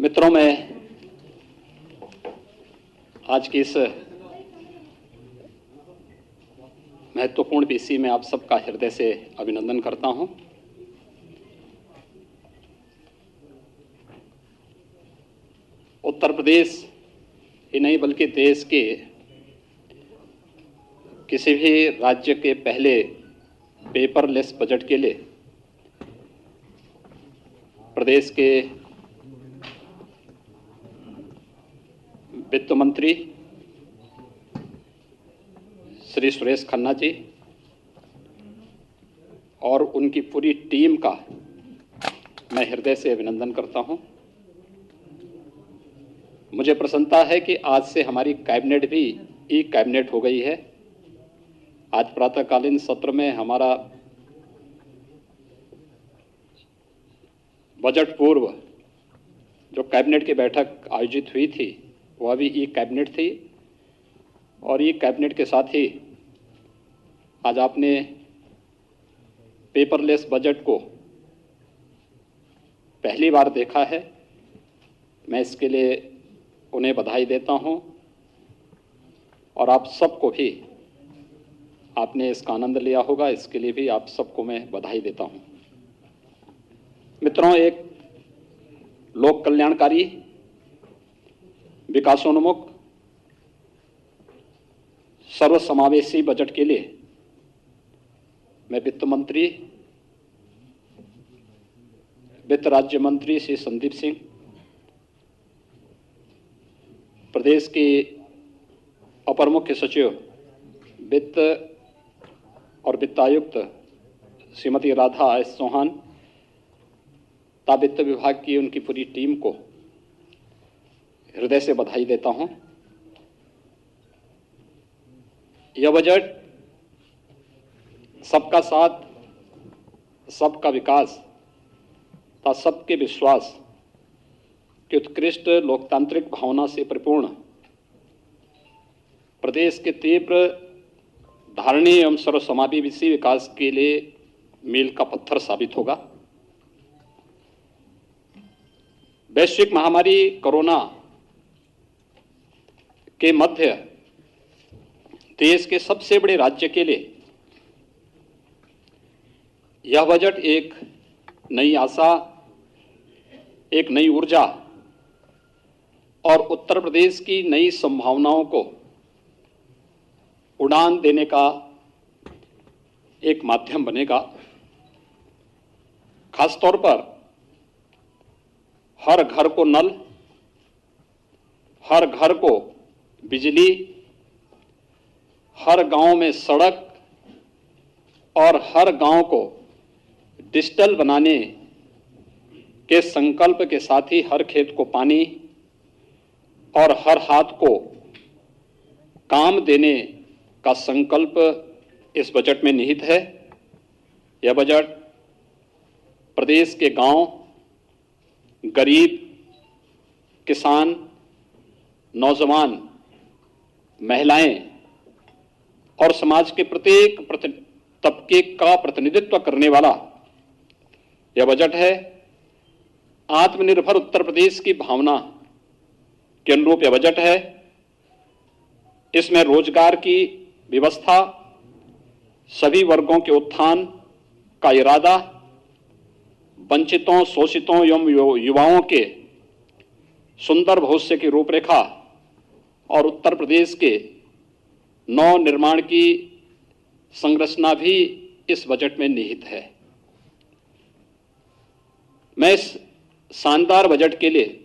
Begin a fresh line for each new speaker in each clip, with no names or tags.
मित्रों, मैं आज की इस महत्वपूर्ण पीसी में आप सबका हृदय से अभिनंदन करता हूं। उत्तर प्रदेश ही नहीं बल्कि देश के किसी भी राज्य के पहले पेपरलेस बजट के लिए प्रदेश के वित्त मंत्री श्री सुरेश खन्ना जी और उनकी पूरी टीम का मैं हृदय से अभिनंदन करता हूं। मुझे प्रसन्नता है कि आज से हमारी कैबिनेट भी ई कैबिनेट हो गई है। आज प्रातःकालीन सत्र में हमारा बजट पूर्व जो कैबिनेट की बैठक आयोजित हुई थी वह भी ई कैबिनेट थी और ई कैबिनेट के साथ ही आज आपने पेपरलेस बजट को पहली बार देखा है। मैं इसके लिए उन्हें बधाई देता हूं और आप सबको भी आपने इसका आनंद लिया होगा, इसके लिए भी आप सबको मैं बधाई देता हूं। मित्रों, एक लोक कल्याणकारी, विकासोन्मुख, सर्वसमावेशी बजट के लिए मैं वित्त मंत्री, वित्त राज्य मंत्री श्री संदीप सिंह, प्रदेश की अपर मुख्य सचिव वित्त और वित्त आयुक्त श्रीमती राधा एस चौहान तथा वित्त विभाग की उनकी पूरी टीम को हृदय से बधाई देता हूं। यह बजट सबका साथ, सबका विकास तथा सबके विश्वास की उत्कृष्ट लोकतांत्रिक भावना से परिपूर्ण प्रदेश के तीव्र, धारणीय एवं सर्वसमावेशी विकास के लिए मील का पत्थर साबित होगा। वैश्विक महामारी कोरोना के मध्य देश के सबसे बड़े राज्य के लिए यह बजट एक नई आशा, एक नई ऊर्जा और उत्तर प्रदेश की नई संभावनाओं को उड़ान देने का एक माध्यम बनेगा। खासतौर पर हर घर को नल, हर घर को बिजली, हर गांव में सड़क और हर गांव को डिजिटल बनाने के संकल्प के साथ ही हर खेत को पानी और हर हाथ को काम देने का संकल्प इस बजट में निहित है। यह बजट प्रदेश के गांव, गरीब, किसान, नौजवान, महिलाएं और समाज के प्रत्येक तबके का प्रतिनिधित्व करने वाला यह बजट है। आत्मनिर्भर उत्तर प्रदेश की भावना के अनुरूप यह बजट है। इसमें रोजगार की व्यवस्था, सभी वर्गों के उत्थान का इरादा, वंचितों, शोषितों एवं युवाओं के सुंदर भविष्य की रूपरेखा और उत्तर प्रदेश के नव निर्माण की संरचना भी इस बजट में निहित है। मैं इस शानदार बजट के लिए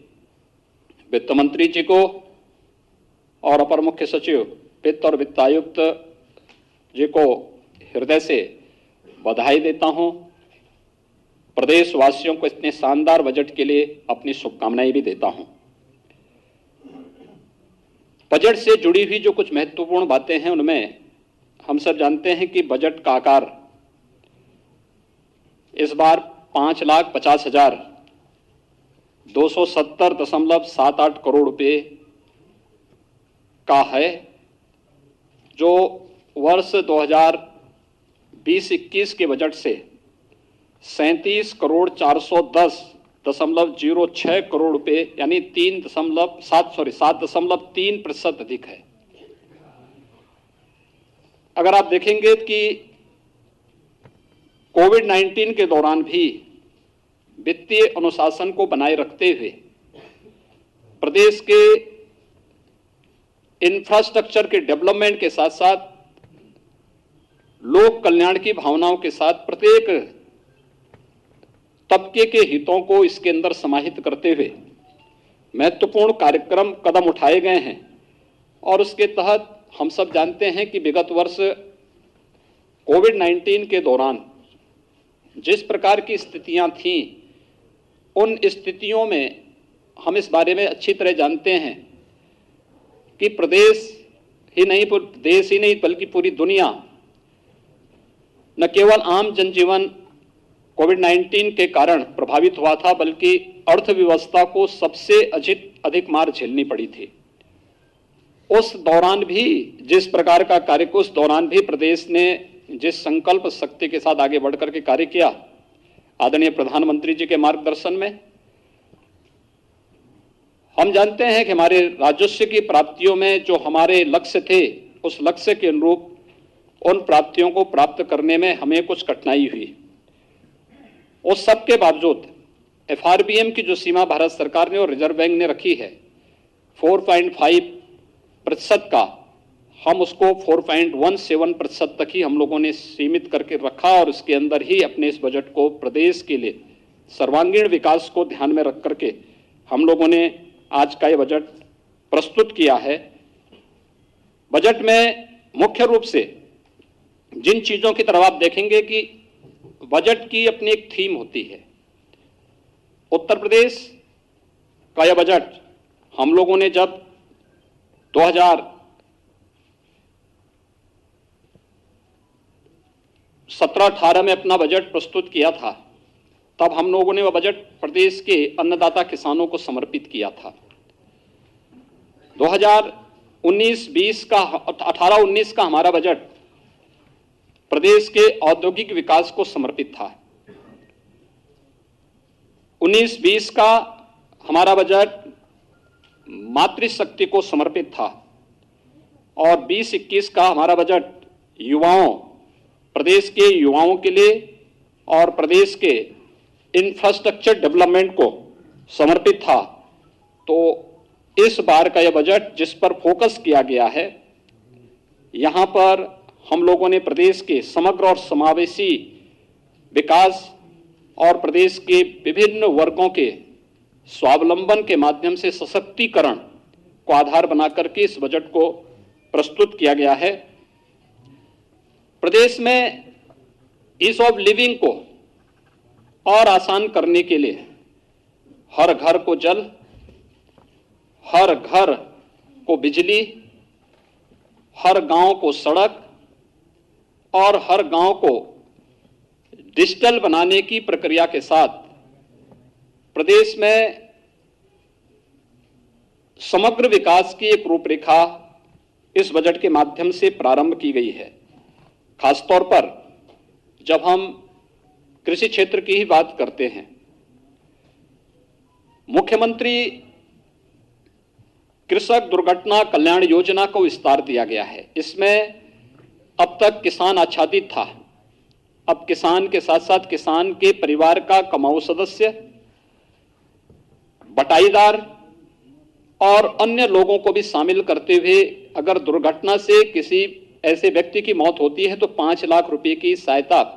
वित्त मंत्री जी को और अपर मुख्य सचिव वित्त और वित्त आयुक्त जी को हृदय से बधाई देता हूं। प्रदेशवासियों को इतने शानदार बजट के लिए अपनी शुभकामनाएं भी देता हूं। बजट से जुड़ी हुई जो कुछ महत्वपूर्ण बातें हैं उनमें हम सब जानते हैं कि बजट का आकार इस बार 5,50,270.78 करोड़ रुपए का है, जो वर्ष 2020-21 के बजट से 37,410 7.06 करोड़ रुपए यानी 7.3% अधिक है। अगर आप देखेंगे कि कोविड-19 के दौरान भी वित्तीय अनुशासन को बनाए रखते हुए प्रदेश के इंफ्रास्ट्रक्चर के डेवलपमेंट के साथ साथ लोक कल्याण की भावनाओं के साथ प्रत्येक तबके के हितों को इसके अंदर समाहित करते हुए महत्वपूर्ण कार्यक्रम कदम उठाए गए हैं। और उसके तहत हम सब जानते हैं कि विगत वर्ष कोविड-19 के दौरान जिस प्रकार की स्थितियां थीं, उन स्थितियों में हम इस बारे में अच्छी तरह जानते हैं कि देश ही नहीं बल्कि पूरी दुनिया न केवल आम जनजीवन कोविड-19 के कारण प्रभावित हुआ था, बल्कि अर्थव्यवस्था को सबसे अधिक मार झेलनी पड़ी थी। उस दौरान भी जिस प्रकार का कार्य को उस दौरान भी प्रदेश ने जिस संकल्प शक्ति के साथ आगे बढ़कर के कार्य किया, आदरणीय प्रधानमंत्री जी के मार्गदर्शन में, हम जानते हैं कि हमारे राजस्व की प्राप्तियों में जो हमारे लक्ष्य थे, उस लक्ष्य के अनुरूप उन प्राप्तियों को प्राप्त करने में हमें कुछ कठिनाई हुई। उस सब के बावजूद एफआरबीएम की जो सीमा भारत सरकार ने और रिजर्व बैंक ने रखी है 4.5% का, हम उसको 4.17% तक ही हम लोगों ने सीमित करके रखा और उसके अंदर ही अपने इस बजट को प्रदेश के लिए सर्वांगीण विकास को ध्यान में रख करके हम लोगों ने आज का ये बजट प्रस्तुत किया है। बजट में मुख्य रूप से जिन चीजों की तरफ आप देखेंगे कि बजट की अपनी एक थीम होती है। उत्तर प्रदेश का यह बजट हम लोगों ने जब 2017-18 में अपना बजट प्रस्तुत किया था, तब हम लोगों ने वह बजट प्रदेश के अन्नदाता किसानों को समर्पित किया था। 2019-20 का 18-19 का हमारा बजट प्रदेश के औद्योगिक विकास को समर्पित था। 19-20 का हमारा बजट मातृशक्ति को समर्पित था और 20-21 का हमारा बजट प्रदेश के युवाओं के लिए और प्रदेश के इंफ्रास्ट्रक्चर डेवलपमेंट को समर्पित था। तो इस बार का यह बजट जिस पर फोकस किया गया है, यहां पर हम लोगों ने प्रदेश के समग्र और समावेशी विकास और प्रदेश के विभिन्न वर्गों के स्वावलंबन के माध्यम से सशक्तिकरण को आधार बनाकर के इस बजट को प्रस्तुत किया गया है। प्रदेश में ईज ऑफ लिविंग को और आसान करने के लिए हर घर को जल, हर घर को बिजली, हर गांव को सड़क और हर गांव को डिजिटल बनाने की प्रक्रिया के साथ प्रदेश में समग्र विकास की एक रूपरेखा इस बजट के माध्यम से प्रारंभ की गई है। खासतौर पर जब हम कृषि क्षेत्र की ही बात करते हैं, मुख्यमंत्री कृषक दुर्घटना कल्याण योजना को विस्तार दिया गया है। इसमें अब तक किसान आच्छादित था, अब किसान के साथ साथ किसान के परिवार का कमाऊ सदस्य, बटाईदार और अन्य लोगों को भी शामिल करते हुए अगर दुर्घटना से किसी ऐसे व्यक्ति की मौत होती है तो 5 लाख रुपए की सहायता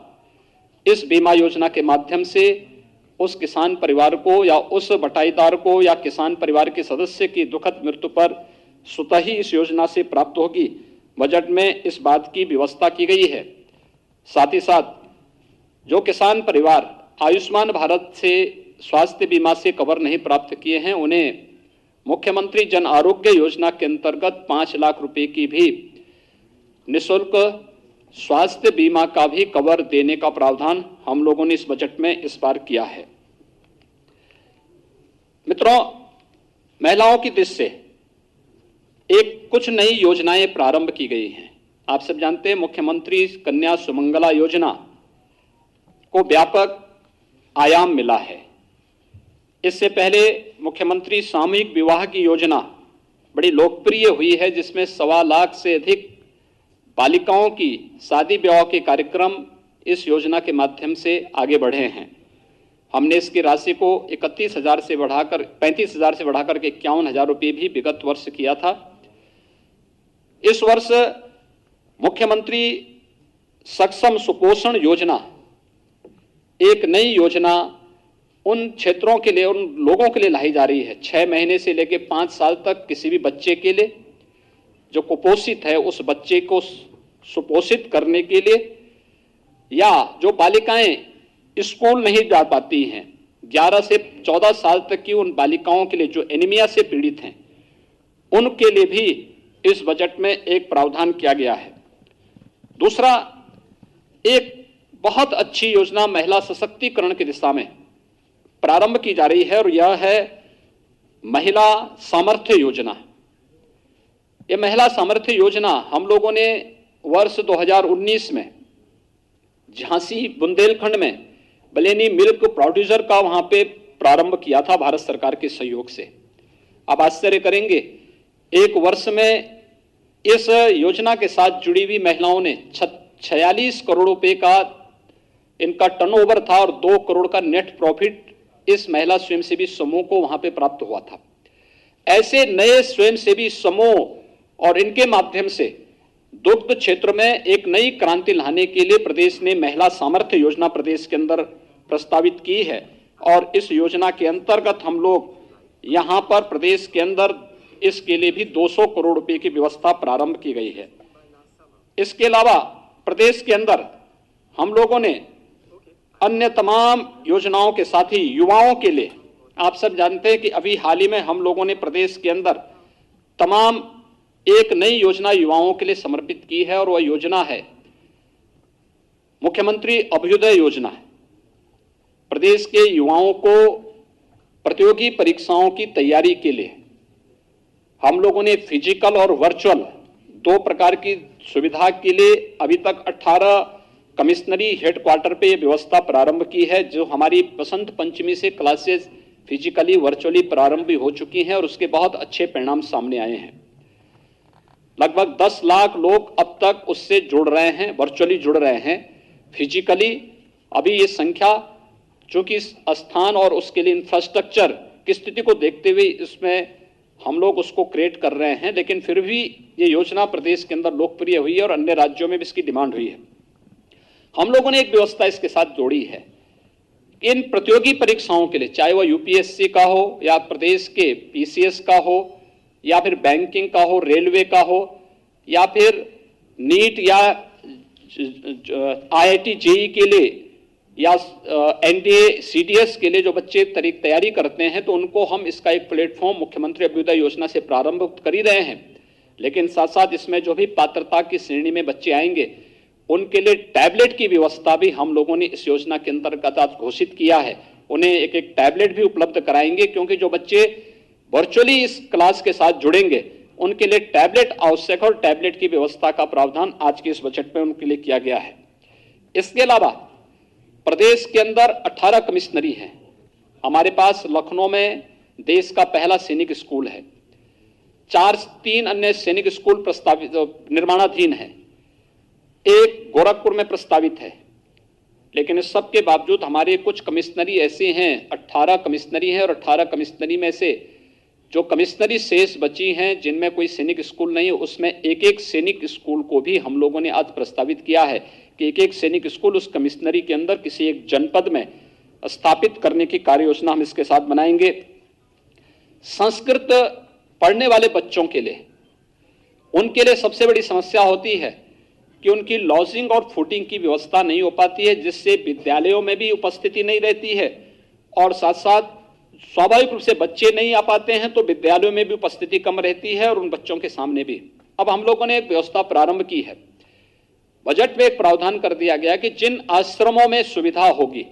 इस बीमा योजना के माध्यम से उस किसान परिवार को या उस बटाईदार को या किसान परिवार के सदस्य की दुखद मृत्यु पर स्वतः ही इस योजना से प्राप्त होगी। बजट में इस बात की व्यवस्था की गई है। साथ ही साथ जो किसान परिवार आयुष्मान भारत से स्वास्थ्य बीमा से कवर नहीं प्राप्त किए हैं, उन्हें मुख्यमंत्री जन आरोग्य योजना के अंतर्गत 5 लाख रुपए की भी निःशुल्क स्वास्थ्य बीमा का भी कवर देने का प्रावधान हम लोगों ने इस बजट में इस बार किया है। मित्रों, महिलाओं की दृष्टि से एक कुछ नई योजनाएं प्रारंभ की गई हैं। आप सब जानते हैं मुख्यमंत्री कन्या सुमंगला योजना को व्यापक आयाम मिला है। इससे पहले मुख्यमंत्री सामूहिक विवाह की योजना बड़ी लोकप्रिय हुई है, जिसमें 1.25 लाख से अधिक बालिकाओं की शादी ब्याह के कार्यक्रम इस योजना के माध्यम से आगे बढ़े हैं। हमने इसकी राशि को 35,000 से बढ़ाकर 51,000 रुपये भी विगत वर्ष किया था। इस वर्ष मुख्यमंत्री सक्षम सुपोषण योजना, एक नई योजना उन क्षेत्रों के लिए, उन लोगों के लिए लाई जा रही है 6 महीने से लेकर 5 साल तक किसी भी बच्चे के लिए जो कुपोषित है, उस बच्चे को सुपोषित करने के लिए, या जो बालिकाएं स्कूल नहीं जा पाती हैं, 11 से 14 साल तक की उन बालिकाओं के लिए जो एनीमिया से पीड़ित हैं, उनके लिए भी इस बजट में एक प्रावधान किया गया है। दूसरा, एक बहुत अच्छी योजना महिला सशक्तिकरण की दिशा में प्रारंभ की जा रही है और यह है महिला सामर्थ्य योजना। यह महिला सामर्थ्य योजना हम लोगों ने वर्ष 2019 में झांसी बुंदेलखंड में बलेनी मिल्क प्रोड्यूसर का वहां पे प्रारंभ किया था भारत सरकार के सहयोग से। आप आश्चर्य करेंगे, एक वर्ष में इस योजना के साथ जुड़ी हुई महिलाओं ने 46 करोड़ रुपए का इनका टर्नओवर था और 2 करोड़ का नेट प्रॉफिट इस महिला स्वयंसेवी समूह को वहां पे प्राप्त हुआ था। ऐसे नए स्वयंसेवी समूह और इनके माध्यम से दुग्ध क्षेत्र में एक नई क्रांति लाने के लिए प्रदेश ने महिला सामर्थ्य योजना प्रदेश के अंदर प्रस्तावित की है और इस योजना के अंतर्गत हम लोग यहां पर प्रदेश के अंदर इसके लिए भी 200 करोड़ रुपए की व्यवस्था प्रारंभ की गई है। इसके अलावा प्रदेश के अंदर हम लोगों ने अन्य तमाम योजनाओं के साथ ही युवाओं के लिए, आप सब जानते हैं कि अभी हाल ही में हम लोगों ने प्रदेश के अंदर तमाम एक नई योजना युवाओं के लिए समर्पित की है और वह योजना है मुख्यमंत्री अभ्युदय योजना है। प्रदेश के युवाओं को प्रतियोगी परीक्षाओं की तैयारी के लिए हम लोगों ने फिजिकल और वर्चुअल 2 प्रकार की सुविधा के लिए अभी तक 18 कमिश्नरी हेडक्वार्टर पे यह व्यवस्था प्रारंभ की है, जो हमारी बसंत पंचमी से क्लासेस फिजिकली वर्चुअली प्रारंभ भी हो चुकी हैं और उसके बहुत अच्छे परिणाम सामने आए हैं। लगभग 10 लाख लोग अब तक उससे जुड़ रहे हैं, वर्चुअली जुड़ रहे हैं। फिजिकली अभी ये संख्या, चूंकि स्थान और उसके लिए इंफ्रास्ट्रक्चर की स्थिति को देखते हुए इसमें हम लोग उसको क्रिएट कर रहे हैं, लेकिन फिर भी ये योजना प्रदेश के अंदर लोकप्रिय हुई है और अन्य राज्यों में भी इसकी डिमांड हुई है। हम लोगों ने एक व्यवस्था इसके साथ जोड़ी है, इन प्रतियोगी परीक्षाओं के लिए, चाहे वह यूपीएससी का हो या प्रदेश के पीसीएस का हो या फिर बैंकिंग का हो, रेलवे का हो या फिर नीट या आईआईटी जेईई के लिए या एनडीए सीडीएस के लिए जो बच्चे तैयारी करते हैं, तो उनको हम इसका एक प्लेटफॉर्म मुख्यमंत्री अभ्युदय योजना से प्रारंभ कर ही रहे हैं। लेकिन साथ साथ इसमें जो भी पात्रता की श्रेणी में बच्चे आएंगे उनके लिए टैबलेट की व्यवस्था भी हम लोगों ने इस योजना के अंतर्गत आज घोषित किया है। उन्हें एक एक टैबलेट भी उपलब्ध कराएंगे, क्योंकि जो बच्चे वर्चुअली इस क्लास के साथ जुड़ेंगे उनके लिए टैबलेट आवश्यक और टैबलेट की व्यवस्था का प्रावधान आज के इस बजट में उनके लिए किया गया है। इसके अलावा प्रदेश के अंदर 18 कमिश्नरी हैं। हमारे पास लखनऊ में देश का पहला सैनिक स्कूल है, 3 अन्य सैनिक स्कूल प्रस्तावित निर्माणाधीन है, एक गोरखपुर में प्रस्तावित है। लेकिन इस सब के बावजूद हमारे कुछ कमिश्नरी ऐसे हैं, 18 कमिश्नरी हैं, और 18 कमिश्नरी में से जो कमिश्नरी शेष बची हैं जिनमें कोई सैनिक स्कूल नहीं है, उसमें एक एक सैनिक स्कूल को भी हम लोगों ने आज प्रस्तावित किया है कि एक एक सैनिक स्कूल उस कमिश्नरी के अंदर किसी एक जनपद में स्थापित करने की कार्य योजना हम इसके साथ बनाएंगे। संस्कृत पढ़ने वाले बच्चों के लिए, उनके लिए सबसे बड़ी समस्या होती है कि उनकी लॉजिंग और फूडिंग की व्यवस्था नहीं हो पाती है, जिससे विद्यालयों में भी उपस्थिति नहीं रहती है और साथ साथ स्वाभाविक रूप से बच्चे नहीं आ पाते हैं तो विद्यालयों में भी उपस्थिति कम रहती है और उन बच्चों के सामने भी। अब हम लोगों ने एक व्यवस्था प्रारंभ की है, बजट में एक प्रावधान कर दिया गया कि जिन आश्रमों में सुविधा होगी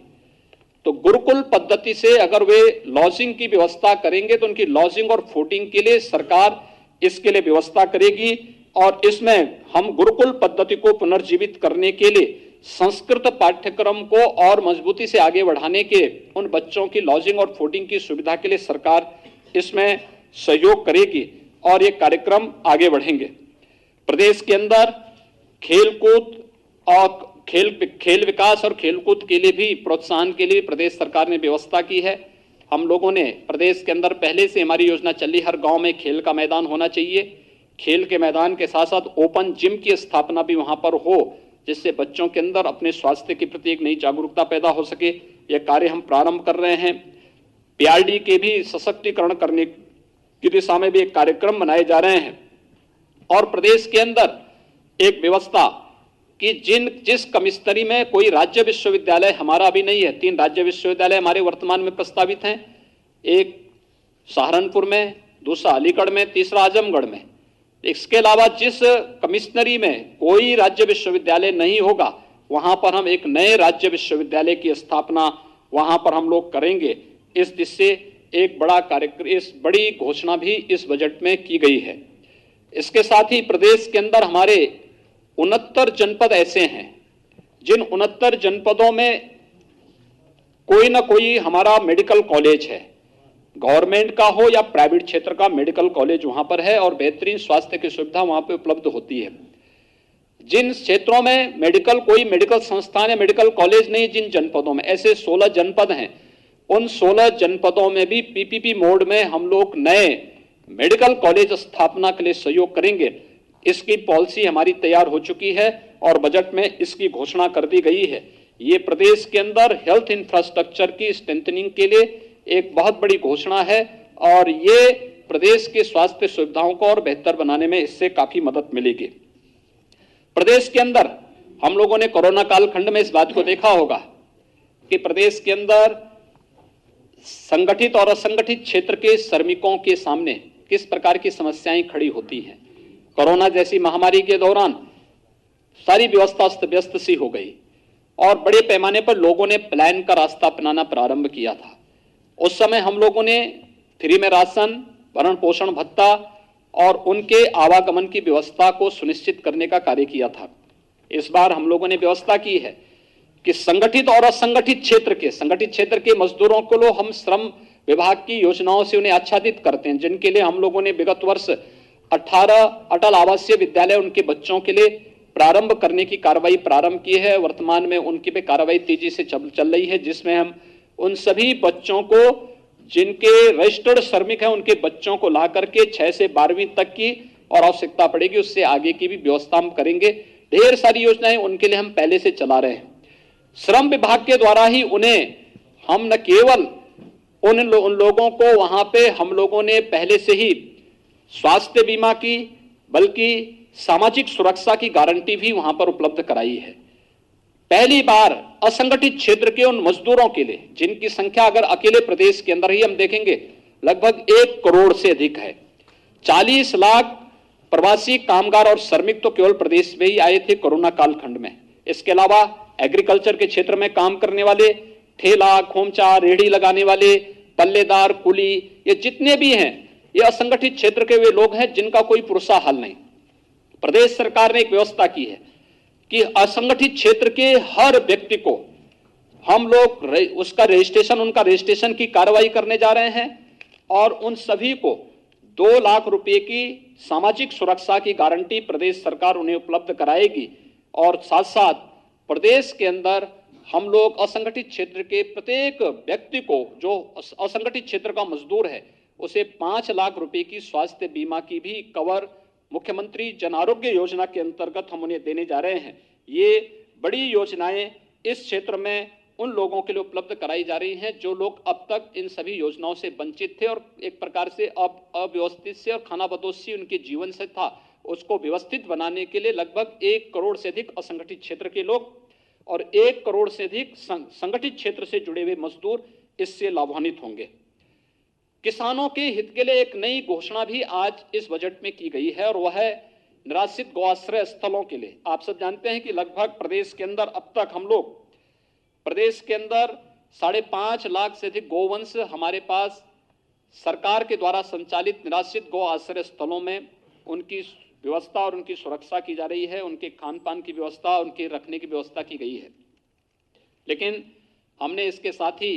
तो गुरुकुल पद्धति से अगर वे लॉजिंग की व्यवस्था करेंगे तो उनकी लॉजिंग और फूडिंग के लिए सरकार इसके लिए व्यवस्था करेगी और इसमें हम गुरुकुल पद्धति को पुनर्जीवित करने के लिए संस्कृत पाठ्यक्रम को और मजबूती से आगे बढ़ाने के उन बच्चों की लॉजिंग और फूडिंग की सुविधा के लिए सरकार इसमें सहयोग करेगी और ये कार्यक्रम आगे बढ़ेंगे। प्रदेश के अंदर खेलकूद और खेल विकास और खेलकूद के लिए भी प्रोत्साहन के लिए प्रदेश सरकार ने व्यवस्था की है। हम लोगों ने प्रदेश के अंदर पहले से हमारी योजना चली, हर गांव में खेल का मैदान होना चाहिए। खेल के मैदान के साथ साथ ओपन जिम की स्थापना भी वहां पर हो, जिससे बच्चों के अंदर अपने स्वास्थ्य के प्रति एक नई जागरूकता पैदा हो सके। यह कार्य हम प्रारंभ कर रहे हैं। पीआरडी के भी सशक्तिकरण करने की दिशा में भी एक कार्यक्रम बनाए जा रहे हैं और प्रदेश के अंदर एक व्यवस्था कि जिस कमिश्नरी में कोई राज्य विश्वविद्यालय हमारा अभी नहीं है, 3 राज्य विश्वविद्यालय हमारे वर्तमान में प्रस्तावित हैं, एक सहारनपुर में, दूसरा अलीगढ़ में, तीसरा आजमगढ़ में। इसके अलावा जिस कमिश्नरी में कोई राज्य विश्वविद्यालय नहीं होगा, वहां पर हम एक नए राज्य विश्वविद्यालय की स्थापना वहां पर हम लोग करेंगे। इस दिशा से एक बड़ा कार्यक्रम, इस बड़ी घोषणा भी इस बजट में की गई है। इसके साथ ही प्रदेश के अंदर हमारे 69 जनपद ऐसे हैं जिन 69 जनपदों में कोई ना कोई हमारा मेडिकल कॉलेज है, गवर्नमेंट का हो या प्राइवेट क्षेत्र का मेडिकल कॉलेज वहां पर है और बेहतरीन स्वास्थ्य की सुविधा वहां पर उपलब्ध होती है। जिन क्षेत्रों में कोई मेडिकल संस्थान या मेडिकल कॉलेज नहीं, जिन जनपदों में ऐसे 16 जनपद हैं, उन 16 जनपदों में भी पीपीपी मोड में हम लोग नए मेडिकल कॉलेज स्थापना के लिए सहयोग करेंगे। इसकी पॉलिसी हमारी तैयार हो चुकी है और बजट में इसकी घोषणा कर दी गई है। ये प्रदेश के अंदर हेल्थ इंफ्रास्ट्रक्चर की स्ट्रेंथनिंग के लिए एक बहुत बड़ी घोषणा है और ये प्रदेश के स्वास्थ्य सुविधाओं को और बेहतर बनाने में इससे काफी मदद मिलेगी। प्रदेश के अंदर हम लोगों ने कोरोना कालखंड में इस बात को देखा होगा कि प्रदेश के अंदर संगठित और असंगठित क्षेत्र के श्रमिकों के सामने किस प्रकार की समस्याएं खड़ी होती हैं। कोरोना जैसी महामारी के दौरान सारी व्यवस्था अस्त व्यस्त सी हो गई और बड़े पैमाने पर लोगों ने पलायन का रास्ता अपनाना प्रारंभ किया था। उस समय हम लोगों ने फ्री में राशन, भरण पोषण भत्ता और उनके आवागमन की व्यवस्था को सुनिश्चित करने का कार्य किया था। इस बार हम लोगों ने व्यवस्था की है कि संगठित और असंगठित क्षेत्र के मजदूरों को लो हम श्रम विभाग की योजनाओं से उन्हें आच्छादित करते हैं, जिनके लिए हम लोगों ने विगत वर्ष 18 अटल आवासीय विद्यालय उनके बच्चों के लिए प्रारंभ करने की कार्रवाई प्रारंभ की है। वर्तमान में उनकी पे कार्रवाई तेजी से चल रही है, जिसमें हम उन सभी बच्चों को जिनके रजिस्टर्ड श्रमिक हैं उनके बच्चों को ला करके 6 से 12वीं तक की और आवश्यकता पड़ेगी उससे आगे की भी व्यवस्था हम करेंगे। ढेर सारी योजनाएं उनके लिए हम पहले से चला रहे हैं। श्रम विभाग के द्वारा ही उन्हें हम न केवल उन लोगों को वहां पे हम लोगों ने पहले से ही स्वास्थ्य बीमा की बल्कि सामाजिक सुरक्षा की गारंटी भी वहां पर उपलब्ध कराई है। पहली बार असंगठित क्षेत्र के उन मजदूरों के लिए जिनकी संख्या अगर अकेले प्रदेश के अंदर ही हम देखेंगे लगभग 1 करोड़ से अधिक है। 40 लाख प्रवासी कामगार और श्रमिक तो केवल प्रदेश में ही आए थे कोरोना कालखंड में। इसके अलावा एग्रीकल्चर के क्षेत्र में काम करने वाले, ठेला, खोमचा, रेहड़ी लगाने वाले, पल्लेदार, कुली, ये जितने भी हैं ये असंगठित क्षेत्र के वे लोग हैं जिनका कोई पुरसा हल नहीं। प्रदेश सरकार ने एक व्यवस्था की है कि असंगठित क्षेत्र के हर व्यक्ति को हम लोग उनका रजिस्ट्रेशन की कार्रवाई करने जा रहे हैं और उन सभी को 2 लाख रुपए की सामाजिक सुरक्षा की गारंटी प्रदेश सरकार उन्हें उपलब्ध कराएगी। और साथ साथ प्रदेश के अंदर हम लोग असंगठित क्षेत्र के प्रत्येक व्यक्ति को जो असंगठित क्षेत्र का मजदूर है उसे 5 लाख रुपए की स्वास्थ्य बीमा की भी कवर मुख्यमंत्री जन आरोग्य योजना के अंतर्गत हम उन्हें देने जा रहे हैं। ये बड़ी योजनाएं इस क्षेत्र में उन लोगों के लिए उपलब्ध कराई जा रही हैं जो लोग अब तक इन सभी योजनाओं से वंचित थे और एक प्रकार से अव्यवस्थित से और खानाबदोशी उनके जीवन से था, उसको व्यवस्थित बनाने के लिए लगभग 1 करोड़ से अधिक असंगठित क्षेत्र के लोग और 1 करोड़ से अधिक संगठित क्षेत्र से जुड़े हुए मजदूर इससे लाभान्वित होंगे। किसानों के हित के लिए एक नई घोषणा भी आज इस बजट में की गई है और वह है निराश्रित गौआश्रय स्थलों के लिए। आप सब जानते हैं कि लगभग प्रदेश के अंदर अब तक हम लोग प्रदेश के अंदर 5.5 लाख से अधिक गौवंश हमारे पास सरकार के द्वारा संचालित निराश्रित गौ आश्रय स्थलों में उनकी व्यवस्था और उनकी सुरक्षा की जा रही है, उनके खान पान की व्यवस्था, उनके रखने की व्यवस्था की गई है। लेकिन हमने इसके साथ ही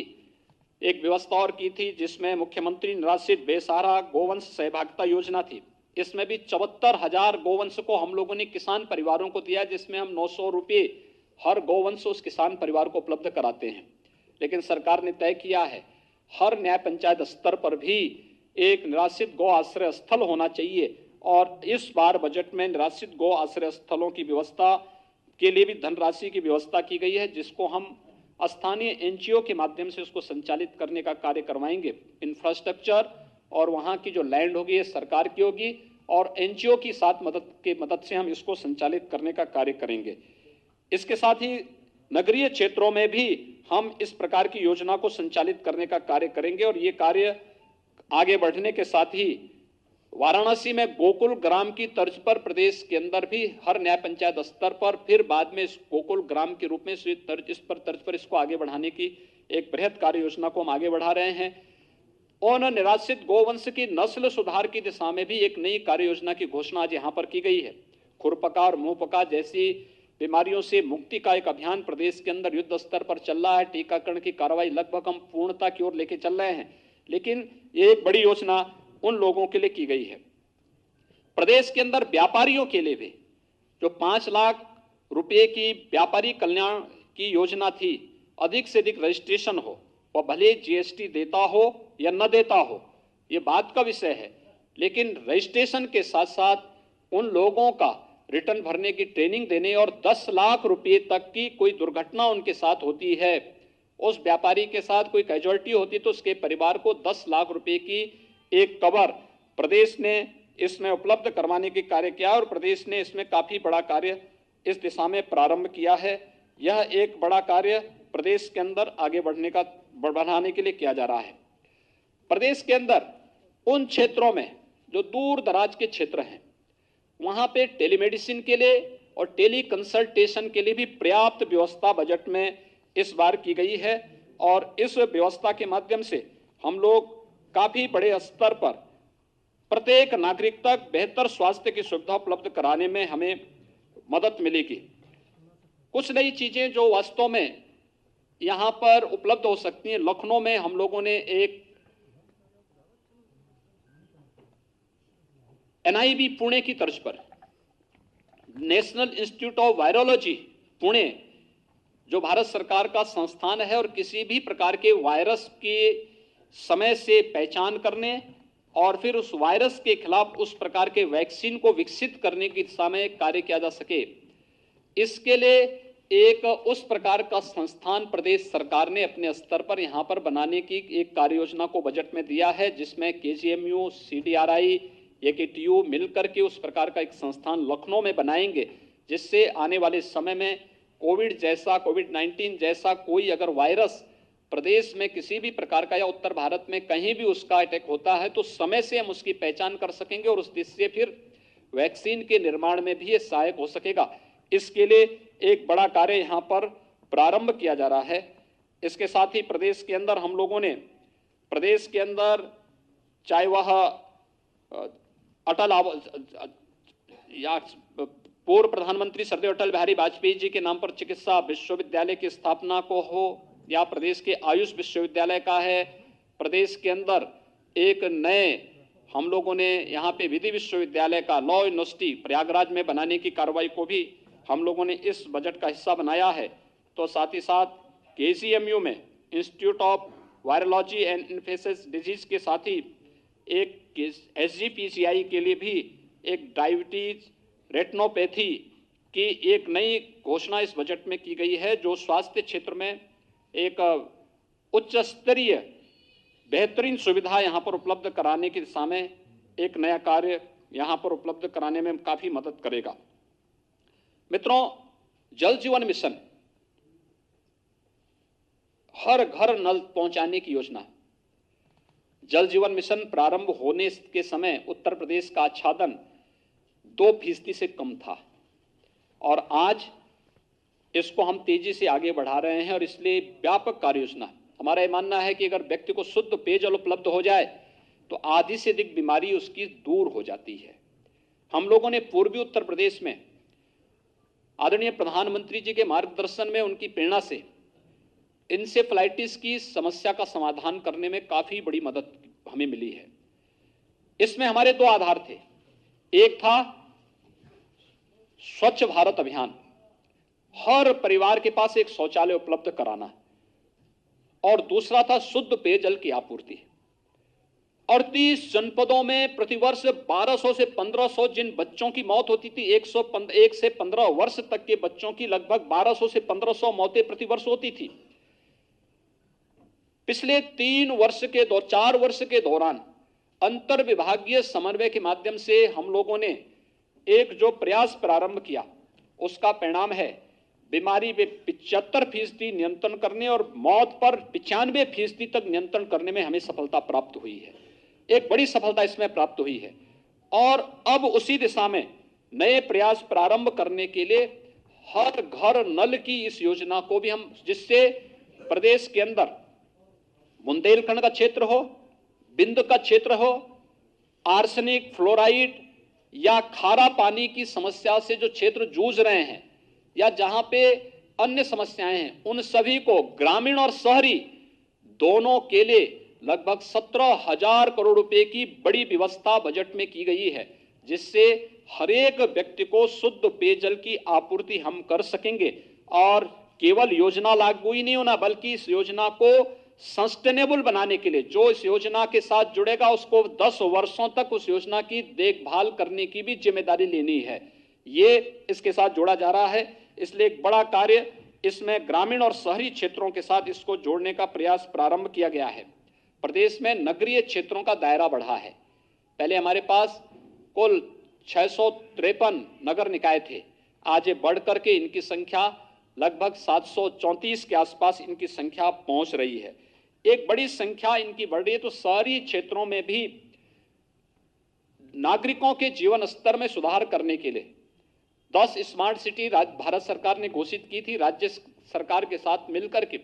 एक व्यवस्था और की थी जिसमें मुख्यमंत्री निराश्रित बेसहारा गोवंश सहभागिता योजना थी। इसमें भी 74,000 गोवंश को हम लोगों ने किसान परिवारों को दिया, जिसमें हम 900 रुपये हर गोवंश उस किसान परिवार को उपलब्ध कराते हैं। लेकिन सरकार ने तय किया है हर न्याय पंचायत स्तर पर भी एक निराश्रित गौ आश्रय स्थल होना चाहिए, और इस बार बजट में निराश्रित गौ आश्रय स्थलों की व्यवस्था के लिए भी धनराशि की व्यवस्था की गई है, जिसको हम स्थानीय एनजीओ के माध्यम से उसको संचालित करने का कार्य करवाएंगे। इंफ्रास्ट्रक्चर और वहां की जो लैंड होगी ये सरकार की होगी, और एनजीओ की साथ मदद से हम इसको संचालित करने का कार्य करेंगे। इसके साथ ही नगरीय क्षेत्रों में भी हम इस प्रकार की योजना को संचालित करने का कार्य करेंगे, और ये कार्य आगे बढ़ने के साथ ही वाराणसी में गोकुल ग्राम की तर्ज पर प्रदेश के अंदर भी हर न्याय पंचायत स्तर पर फिर बाद में इस गोकुल ग्राम के रूप में इस तर्ज पर इसको आगे बढ़ाने की एक बृहद कार्य योजना को हम आगे बढ़ा रहे हैं। और निराश्रित गोवंश की नस्ल सुधार की दिशा में भी एक नई कार्य योजना की घोषणा आज यहाँ पर की गई है। खुरपका और मुंहपका जैसी बीमारियों से मुक्ति का एक अभियान प्रदेश के अंदर युद्ध स्तर पर चल रहा है। टीकाकरण की कार्रवाई लगभग हम पूर्णता की ओर लेके चल रहे हैं, लेकिन ये एक बड़ी योजना उन लोगों के लिए की गई है। प्रदेश के अंदर व्यापारियों के लिए भी जो 5 लाख रुपए की व्यापारी कल्याण की योजना थी, अधिक से अधिक रजिस्ट्रेशन हो, वह भले जीएसटी देता हो या न देता हो, ये बात का विषय है, लेकिन रजिस्ट्रेशन के साथ साथ उन लोगों का रिटर्न भरने की ट्रेनिंग देने, और 10 लाख रुपए तक की कोई दुर्घटना उनके साथ होती है, उस व्यापारी के साथ कोई कैजुअलिटी होती तो उसके परिवार को 10 लाख रुपए की एक कवर प्रदेश ने इसमें उपलब्ध करवाने के कार्य किया, और प्रदेश ने इसमें काफी बड़ा कार्य इस दिशा में प्रारंभ किया है। यह एक बड़ा कार्य प्रदेश के अंदर आगे बढ़ाने के लिए किया जा रहा है। प्रदेश के अंदर उन क्षेत्रों में जो दूर दराज के क्षेत्र हैं, वहां पे टेलीमेडिसिन के लिए और टेली कंसल्टेशन के लिए भी पर्याप्त व्यवस्था बजट में इस बार की गई है, और इस व्यवस्था के माध्यम से हम लोग काफी बड़े स्तर पर प्रत्येक नागरिक तक बेहतर स्वास्थ्य की सुविधा उपलब्ध कराने में हमें मदद मिलेगी। कुछ नई चीजें जो वास्तव में यहां पर उपलब्ध हो सकती हैं, लखनऊ में हम लोगों ने एक एनआईवी पुणे की तर्ज पर national institute of virology Pune, जो भारत सरकार का संस्थान है और किसी भी प्रकार के वायरस के समय से पहचान करने और फिर उस वायरस के खिलाफ उस प्रकार के वैक्सीन को विकसित करने की दिशा में कार्य किया जा सके, इसके लिए एक उस प्रकार का संस्थान प्रदेश सरकार ने अपने स्तर पर यहां पर बनाने की एक कार्य योजना को बजट में दिया है, जिसमें केजीएमयू, सीडीआरआई, एकेटीयू मिलकर के उस प्रकार का एक संस्थान लखनऊ में बनाएंगे, जिससे आने वाले समय में कोविड-19 जैसा कोई अगर वायरस प्रदेश में किसी भी प्रकार का या उत्तर भारत में कहीं भी उसका अटैक होता है तो समय से हम उसकी पहचान कर सकेंगे और उस दिशा से फिर वैक्सीन के निर्माण में भी ये सहायक हो सकेगा। इसके लिए एक बड़ा कार्य यहाँ पर प्रारंभ किया जा रहा है। इसके साथ ही प्रदेश के अंदर हम लोगों ने प्रदेश के अंदर चाहे वह या पूर्व प्रधानमंत्री श्रद्धेय अटल बिहारी वाजपेयी जी के नाम पर चिकित्सा विश्वविद्यालय की स्थापना को हो, या प्रदेश के आयुष विश्वविद्यालय का है, प्रदेश के अंदर एक नए हम लोगों ने यहाँ पे विधि विश्वविद्यालय का लॉ यूनिवर्सिटी प्रयागराज में बनाने की कार्रवाई को भी हम लोगों ने इस बजट का हिस्सा बनाया है। तो साथ ही साथ केजीएमयू में institute of virology and infectious disease के साथ ही एक एसजीपीसीआई के लिए भी एक डायबिटीज रेटिनोपैथी की एक नई घोषणा इस बजट में की गई है, जो स्वास्थ्य क्षेत्र में एक उच्च स्तरीय बेहतरीन सुविधा यहाँ पर उपलब्ध कराने की दिशा में एक नया कार्य यहाँ पर उपलब्ध कराने में काफी मदद करेगा। मित्रों, जल जीवन मिशन हर घर नल पहुंचाने की योजना। जल जीवन मिशन प्रारंभ होने के समय उत्तर प्रदेश का आच्छादन 2% से कम था, और आज इसको हम तेजी से आगे बढ़ा रहे हैं, और इसलिए व्यापक कार्य योजना। हमारा यह मानना है कि अगर व्यक्ति को शुद्ध पेयजल उपलब्ध हो जाए तो आधी से अधिक बीमारी उसकी दूर हो जाती है। हम लोगों ने पूर्वी उत्तर प्रदेश में आदरणीय प्रधानमंत्री जी के मार्गदर्शन में, उनकी प्रेरणा से इंसेफ्लाइटिस की समस्या का समाधान करने में काफी बड़ी मदद हमें मिली है। इसमें हमारे दो आधार थे। एक था स्वच्छ भारत अभियान, हर परिवार के पास एक शौचालय उपलब्ध कराना, और दूसरा था शुद्ध पेयजल की आपूर्ति। 38 जनपदों में प्रतिवर्ष 1200 से 1500 जिन बच्चों की मौत होती थी, 1 से 15 वर्ष तक के बच्चों की लगभग 1200 से 1500 मौतें प्रतिवर्ष होती थी। पिछले 4 वर्ष के दौरान अंतर विभागीय समन्वय के माध्यम से हम लोगों ने एक जो प्रयास प्रारंभ किया, उसका परिणाम है बीमारी पे 75% नियंत्रण करने और मौत पर 95% तक नियंत्रण करने में हमें सफलता प्राप्त हुई है। एक बड़ी सफलता इसमें प्राप्त हुई है, और अब उसी दिशा में नए प्रयास प्रारंभ करने के लिए हर घर नल की इस योजना को भी हम, जिससे प्रदेश के अंदर बुंदेलखंड का क्षेत्र हो, बिंद का क्षेत्र हो, आर्सेनिक, फ्लोराइड या खारा पानी की समस्या से जो क्षेत्र जूझ रहे हैं या जहां पे अन्य समस्याएं हैं, उन सभी को ग्रामीण और शहरी दोनों के लिए लगभग 17,000 करोड़ रुपए की बड़ी व्यवस्था बजट में की गई है, जिससे हर एक व्यक्ति को शुद्ध पेयजल की आपूर्ति हम कर सकेंगे। और केवल योजना लागू ही नहीं होना, बल्कि इस योजना को सस्टेनेबल बनाने के लिए जो इस योजना के साथ जुड़ेगा उसको 10 वर्षों तक उस योजना की देखभाल करने की भी जिम्मेदारी लेनी है। ये इसके साथ जोड़ा जा रहा है, इसलिए एक बड़ा कार्य इसमें ग्रामीण और शहरी क्षेत्रों के साथ इसको जोड़ने का प्रयास प्रारंभ किया गया है। प्रदेश में नगरीय क्षेत्रों का दायरा बढ़ा है। पहले हमारे पास कुल 653 नगर निकाय थे, आज ये बढ़ करके इनकी संख्या लगभग 734 के आसपास इनकी संख्या पहुंच रही है। एक बड़ी संख्या इनकी बढ़ रही है, तो शहरी क्षेत्रों में भी नागरिकों के जीवन स्तर में सुधार करने के लिए 10 स्मार्ट सिटी भारत सरकार ने घोषित की थी राज्य सरकार के साथ मिलकर के।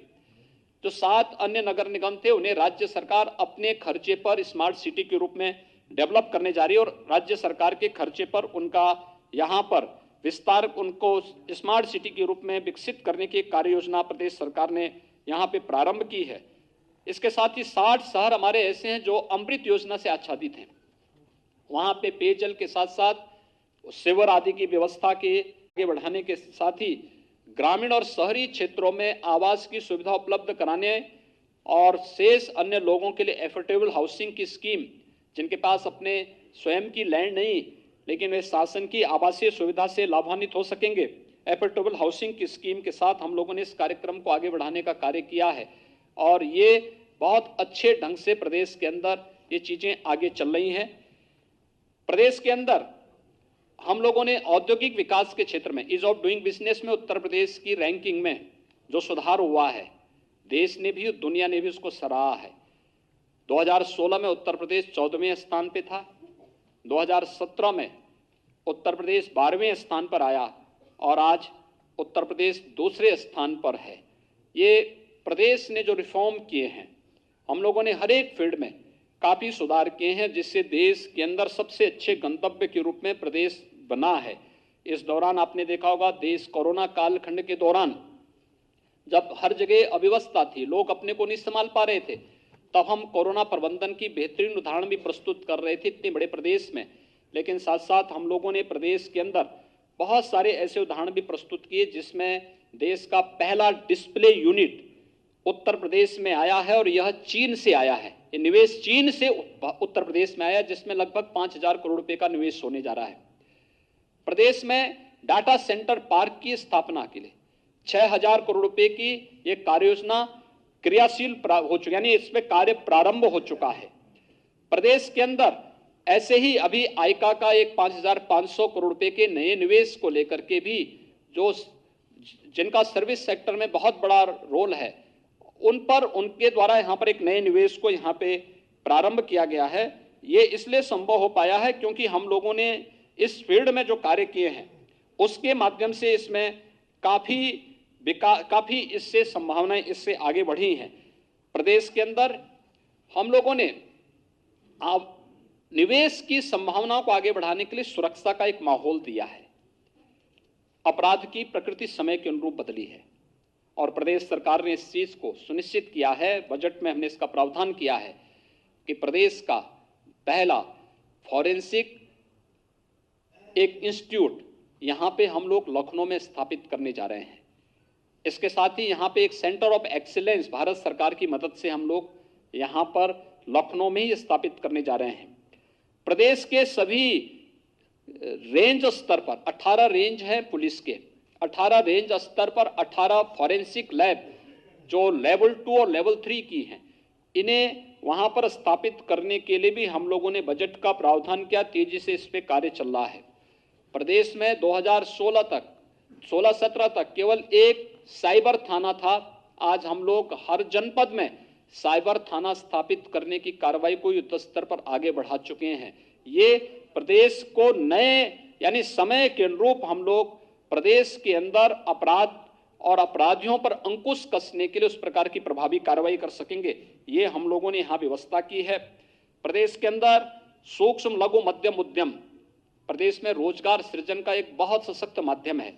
जो 7 अन्य नगर निगम थे उन्हें राज्य सरकार अपने खर्चे पर स्मार्ट सिटी के रूप में डेवलप करने जा रही है, और राज्य सरकार के खर्चे पर उनका यहाँ पर विस्तार, उनको स्मार्ट सिटी के रूप में विकसित करने की कार्य योजना प्रदेश सरकार ने यहाँ पे प्रारंभ की है। इसके साथ ही 60 शहर हमारे ऐसे हैं जो अमृत योजना से आच्छादित हैं। वहाँ पे पेयजल के साथ साथ सेवर आदि की व्यवस्था के आगे बढ़ाने के साथ ही ग्रामीण और शहरी क्षेत्रों में आवास की सुविधा उपलब्ध कराने और शेष अन्य लोगों के लिए एफोर्डेबल हाउसिंग की स्कीम, जिनके पास अपने स्वयं की लैंड नहीं लेकिन वे शासन की आवासीय सुविधा से लाभान्वित हो सकेंगे, एफोर्डेबल हाउसिंग की स्कीम के साथ हम लोगों ने इस कार्यक्रम को आगे बढ़ाने का कार्य किया है। और ये बहुत अच्छे ढंग से प्रदेश के अंदर ये चीजें आगे चल रही हैं। प्रदेश के अंदर हम लोगों ने औद्योगिक विकास के क्षेत्र में ईज ऑफ डूइंग बिजनेस में उत्तर प्रदेश की रैंकिंग में जो सुधार हुआ है, देश ने भी दुनिया ने भी उसको सराहा है। 2016 में उत्तर प्रदेश 14वें स्थान पे था, 2017 में उत्तर प्रदेश 12वें स्थान पर आया और आज उत्तर प्रदेश दूसरे स्थान पर है। ये प्रदेश ने जो रिफॉर्म किए हैं, हम लोगों ने हर एक फील्ड में काफ़ी सुधार किए हैं, जिससे देश के अंदर सबसे अच्छे गंतव्य के रूप में प्रदेश बना है। इस दौरान आपने देखा होगा, देश कोरोना कालखंड के दौरान जब हर जगह अव्यवस्था थी, लोग अपने को नहीं संभाल पा रहे थे, तब हम कोरोना प्रबंधन की बेहतरीन उदाहरण भी प्रस्तुत कर रहे थे इतने बड़े प्रदेश में। लेकिन साथ साथ हम लोगों ने प्रदेश के अंदर बहुत सारे ऐसे उदाहरण भी प्रस्तुत किए जिसमें देश का पहला डिस्प्ले यूनिट उत्तर प्रदेश में आया है, और यह चीन से आया है। ये निवेश चीन से उत्तर प्रदेश में आया, जिसमें लगभग 5,000 करोड़ रुपए का निवेश होने जा रहा है। प्रदेश में डाटा सेंटर पार्क की स्थापना के लिए 6,000 करोड़ रुपए की ये कार्य योजना क्रियाशील हो चुकी, यानी इसमें कार्य प्रारंभ हो चुका है। प्रदेश के अंदर ऐसे ही अभी आइका का एक 5,500 करोड़ रुपए के नए निवेश को लेकर के भी, जो जिनका सर्विस सेक्टर में बहुत बड़ा रोल है, उन पर उनके द्वारा यहाँ पर एक नए निवेश को यहाँ पे प्रारंभ किया गया है। ये इसलिए संभव हो पाया है क्योंकि हम लोगों ने इस फील्ड में जो कार्य किए हैं उसके माध्यम से इसमें काफी इससे संभावनाएं इससे आगे बढ़ी हैं। प्रदेश के अंदर हम लोगों ने निवेश की संभावनाओं को आगे बढ़ाने के लिए सुरक्षा का एक माहौल दिया है। अपराध की प्रकृति समय के अनुरूप बदली है और प्रदेश सरकार ने इस चीज को सुनिश्चित किया है, बजट में हमने इसका प्रावधान किया है कि प्रदेश का पहला फॉरेंसिक एक इंस्टीट्यूट यहां पे हम लोग लखनऊ में स्थापित करने जा रहे हैं। इसके साथ ही यहां पे एक सेंटर ऑफ एक्सीलेंस भारत सरकार की मदद से हम लोग यहां पर लखनऊ में ही स्थापित करने जा रहे हैं। प्रदेश के सभी रेंज स्तर पर 18 रेंज है पुलिस के, 18 रेंज स्तर पर 18 फॉरेंसिक लैब जो लेवल 2 और लेवल 3 की हैं, इन्हें वहां पर स्थापित करने के लिए भी हम लोगों ने बजट का प्रावधान किया। तेजी से इस पे कार्य चल रहा है। प्रदेश में 2016 तक 16-17 तक केवल एक साइबर थाना था। आज हम लोग हर जनपद में साइबर थाना स्थापित करने की कार्रवाई को युद्ध स्तर पर आगे बढ़ा चुके हैं। ये प्रदेश को नए यानी समय के अनुरूप हम लोग प्रदेश के अंदर अपराध और अपराधियों पर अंकुश कसने के लिए उस प्रकार की प्रभावी कार्रवाई कर सकेंगे। ये हम लोगों ने यहां व्यवस्था की है। प्रदेश के अंदर सूक्ष्म लघु मध्यम उद्यम प्रदेश में रोजगार सृजन का एक बहुत सशक्त माध्यम है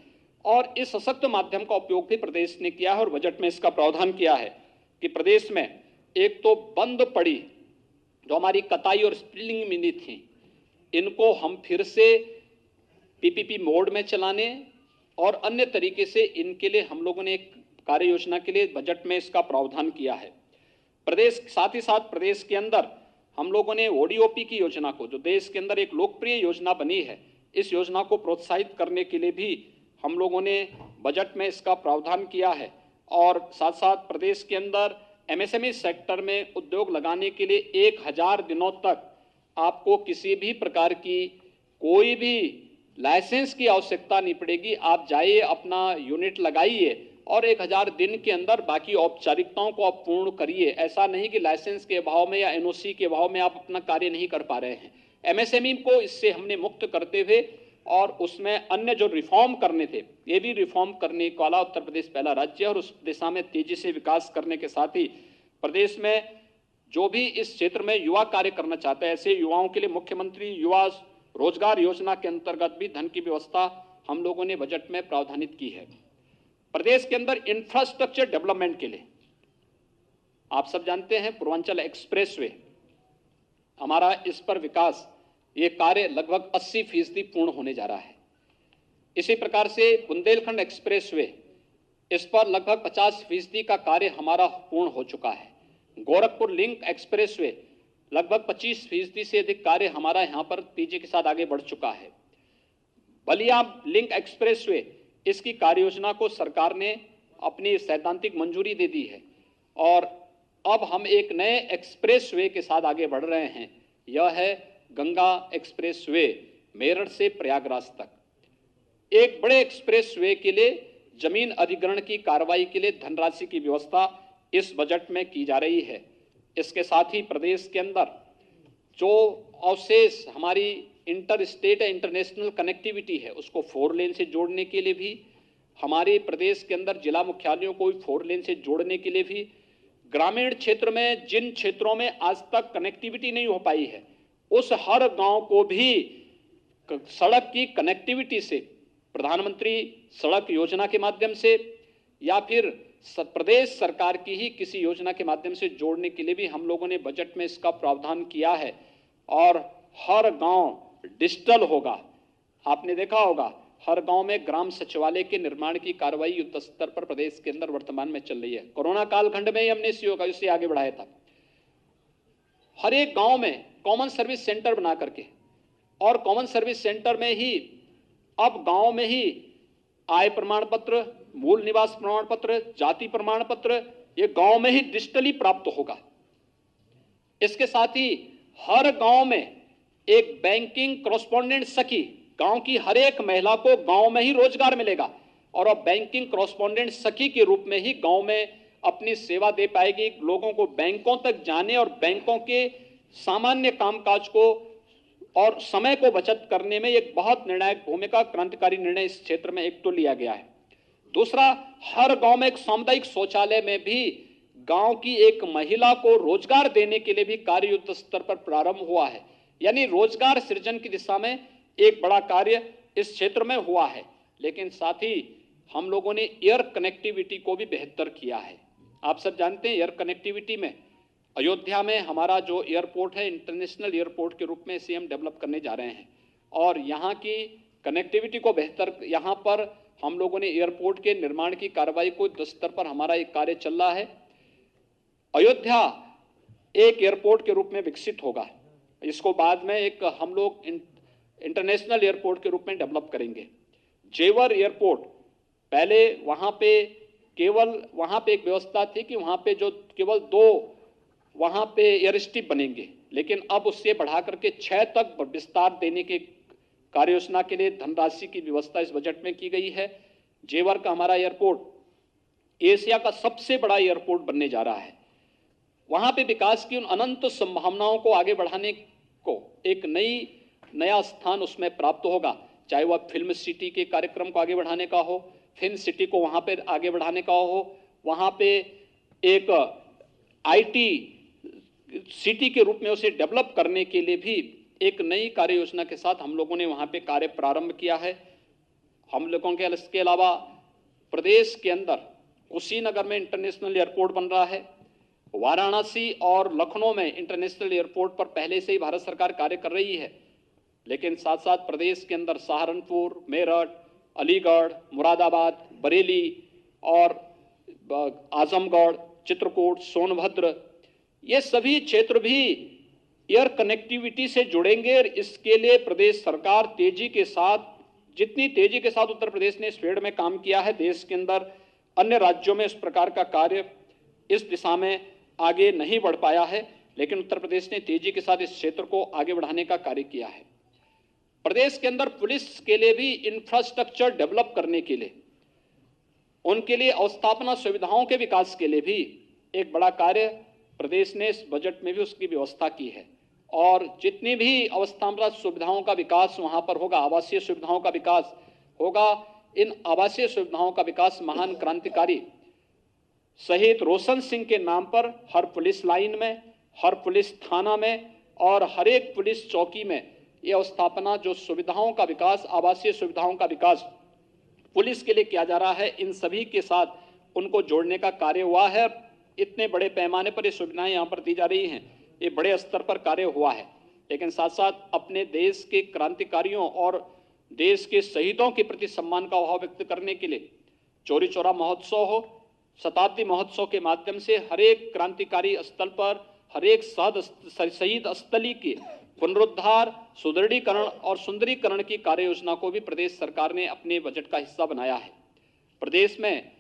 और इस सशक्त माध्यम का उपयोग भी प्रदेश ने किया है और बजट में इसका प्रावधान किया है कि प्रदेश में एक तो बंद पड़ी जो हमारी कताई और स्पिनिंग मिली थी, इनको हम फिर से पीपीपी मोड में चलाने और अन्य तरीके से इनके लिए हम लोगों ने एक कार्य योजना के लिए बजट में इसका प्रावधान किया है। प्रदेश साथ ही साथ प्रदेश के अंदर हम लोगों ने ओडीओपी की योजना को, जो देश के अंदर एक लोकप्रिय योजना बनी है, इस योजना को प्रोत्साहित करने के लिए भी हम लोगों ने बजट में इसका प्रावधान किया है। और साथ साथ प्रदेश के अंदर एमएसएमई सेक्टर में उद्योग लगाने के लिए 1000 दिनों तक आपको किसी भी प्रकार की कोई भी लाइसेंस की आवश्यकता नहीं पड़ेगी। आप जाइए, अपना यूनिट लगाइए और 1000 दिन के अंदर बाकी औपचारिकताओं को आप पूर्ण करिए। ऐसा नहीं कि लाइसेंस के अभाव में या एनओसी के अभाव में आप अपना कार्य नहीं कर पा रहे हैं। एमएसएमई को इससे हमने मुक्त करते हुए और उसमें अन्य जो रिफॉर्म करने थे, ये भी रिफॉर्म करने वाला उत्तर प्रदेश पहला राज्य है और उस दिशा में तेजी से विकास करने के साथ ही प्रदेश में जो भी इस क्षेत्र में युवा कार्य करना चाहते हैं, ऐसे युवाओं के लिए मुख्यमंत्री युवा रोजगार योजना के अंतर्गत भी धन की व्यवस्था हम लोगों ने बजट में प्रावधानित की है। प्रदेश के अंदर इंफ्रास्ट्रक्चर डेवलपमेंट के लिए आप सब जानते हैं पूर्वांचल एक्सप्रेसवे हमारा, इस पर विकास ये कार्य लगभग 80% पूर्ण होने जा रहा है। इसी प्रकार से बुंदेलखंड एक्सप्रेसवे, इस पर लगभग 50% का कार्य हमारा पूर्ण हो चुका है। गोरखपुर लिंक एक्सप्रेसवे लगभग 25% से अधिक कार्य हमारा यहां पर तेजी के साथ आगे बढ़ चुका है। बलिया लिंक एक्सप्रेसवे, इसकी कार्य योजना को सरकार ने अपनी सैद्धांतिक मंजूरी दे दी है और अब हम एक नए एक्सप्रेसवे के साथ आगे बढ़ रहे हैं। यह है गंगा एक्सप्रेसवे, मेरठ से प्रयागराज तक। एक बड़े एक्सप्रेसवे के लिए जमीन अधिग्रहण की कार्रवाई के लिए धनराशि की व्यवस्था इस बजट में की जा रही है। इसके साथ ही प्रदेश के अंदर जो अवशेष हमारी इंटर स्टेट इंटरनेशनल कनेक्टिविटी है, उसको 4 लेन से जोड़ने के लिए भी, हमारे प्रदेश के अंदर जिला मुख्यालयों को 4 लेन से जोड़ने के लिए भी, ग्रामीण क्षेत्र में जिन क्षेत्रों में आज तक कनेक्टिविटी नहीं हो पाई है, उस हर गांव को भी सड़क की कनेक्टिविटी से प्रधानमंत्री सड़क योजना के माध्यम से या फिर प्रदेश सरकार की ही किसी योजना के माध्यम से जोड़ने के लिए भी हम लोगों ने बजट में इसका प्रावधान किया है और हर गांव डिजिटल होगा। आपने देखा होगा हर गांव में ग्राम सचिवालय के निर्माण की कार्रवाई युद्ध स्तर पर प्रदेश के अंदर वर्तमान में चल रही है। कोरोना कालखंड में ही हमने इसे आगे बढ़ाया था। हर एक गांव में कॉमन सर्विस सेंटर बना करके और कॉमन सर्विस सेंटर में ही अब गांव में ही आय प्रमाण पत्र, मूल निवास प्रमाण पत्र, जाति प्रमाण पत्र, ये गांव में ही डिजिटली प्राप्त होगा। इसके साथ ही हर गांव में एक बैंकिंग कॉरेस्पॉन्डेंट सखी, गांव की हर एक महिला को गांव में ही रोजगार मिलेगा और अब बैंकिंग कॉरेस्पॉन्डेंट सखी के रूप में ही गांव में अपनी सेवा दे पाएगी। लोगों को बैंकों तक जाने और बैंकों के सामान्य कामकाज को और समय को बचत करने में एक बहुत निर्णायक भूमिका, क्रांतिकारी निर्णय इस क्षेत्र में एक तो लिया गया है। दूसरा, हर गांव में एक सामुदायिक शौचालय में भी गांव की एक महिला को रोजगार देने के लिए भी कार्य युद्ध स्तर पर प्रारंभ हुआ है। यानी रोजगार सृजन की दिशा में एक बड़ा कार्य इस क्षेत्र में हुआ है। लेकिन साथ ही हम लोगों ने एयर कनेक्टिविटी को भी बेहतर किया है। आप सब जानते हैं एयर कनेक्टिविटी में अयोध्या में हमारा जो एयरपोर्ट है इंटरनेशनल एयरपोर्ट के रूप में इसे हम डेवलप करने जा रहे हैं और यहाँ की कनेक्टिविटी को बेहतर, यहाँ पर हम लोगों ने एयरपोर्ट के निर्माण की कार्रवाई को युद्ध स्तर पर हमारा एक कार्य चल रहा है। अयोध्या एक एयरपोर्ट के रूप में विकसित होगा, इसको बाद में एक हम लोग इंटरनेशनल एयरपोर्ट के रूप में डेवलप करेंगे। जेवर एयरपोर्ट पहले वहाँ पे एक व्यवस्था थी कि वहाँ पे जो केवल 2 वहाँ पे एयर स्ट्रिप बनेंगे, लेकिन अब उससे बढ़ा करके 6 तक विस्तार देने के कार्य योजना के लिए धनराशि की व्यवस्था इस बजट में की गई है। जेवर का हमारा एयरपोर्ट एशिया का सबसे बड़ा एयरपोर्ट बनने जा रहा है। वहाँ पे विकास की उन अनंत संभावनाओं को आगे बढ़ाने को एक नया स्थान उसमें प्राप्त होगा, चाहे वह फिल्म सिटी के कार्यक्रम को आगे बढ़ाने का हो, फिल्म सिटी को वहाँ पे आगे बढ़ाने का हो, वहाँ पे एक आईटी सिटी के रूप में उसे डेवलप करने के लिए भी एक नई कार्य योजना के साथ हम लोगों ने वहाँ पे कार्य प्रारंभ किया है। हम लोगों के इसके अलावा प्रदेश के अंदर कुशीनगर में इंटरनेशनल एयरपोर्ट बन रहा है, वाराणसी और लखनऊ में इंटरनेशनल एयरपोर्ट पर पहले से ही भारत सरकार कार्य कर रही है। लेकिन साथ साथ प्रदेश के अंदर सहारनपुर, मेरठ, अलीगढ़, मुरादाबाद, बरेली और आजमगढ़, चित्रकूट, सोनभद्र, ये सभी क्षेत्र भी एयर कनेक्टिविटी से जुड़ेंगे और इसके लिए प्रदेश सरकार तेजी के साथ, जितनी तेजी के साथ उत्तर प्रदेश ने इस फील्ड में काम किया है, देश के अंदर अन्य राज्यों में इस प्रकार का कार्य इस दिशा में आगे नहीं बढ़ पाया है, लेकिन उत्तर प्रदेश ने तेजी के साथ इस क्षेत्र को आगे बढ़ाने का कार्य किया है। प्रदेश के अंदर पुलिस के लिए भी इंफ्रास्ट्रक्चर डेवलप करने के लिए, उनके लिए अवस्थापना सुविधाओं के विकास के लिए भी एक बड़ा कार्य प्रदेश ने इस बजट में भी उसकी व्यवस्था की है। और जितनी भी अवस्थापना सुविधाओं का विकास वहां पर होगा, आवासीय सुविधाओं का विकास होगा, इन आवासीय सुविधाओं का विकास महान क्रांतिकारी शहीद रोशन सिंह के नाम पर हर पुलिस लाइन में, हर पुलिस थाना में और हर एक पुलिस चौकी में ये अवस्थापना जो सुविधाओं का विकास, आवासीय सुविधाओं का विकास पुलिस के लिए किया जा रहा है, इन सभी के साथ उनको जोड़ने का कार्य हुआ है। इतने बड़े पैमाने पर ये सुविधाएं यहाँ पर दी जा रही हैं, ये बड़े स्तर पर कार्य हुआ है। लेकिन साथ साथ अपने देश के क्रांतिकारियों और देश के शहीदों के प्रति सम्मान का भाव व्यक्त करने के लिए चौरी चौरा महोत्सव हो, शताब्दी महोत्सव के माध्यम से हर एक क्रांतिकारी स्थल पर हर एक शहीद स्थली के पुनरुद्धार, सुदृढ़ीकरण और सुंदरीकरण की कार्य योजना को भी प्रदेश सरकार ने अपने बजट का हिस्सा बनाया है। प्रदेश में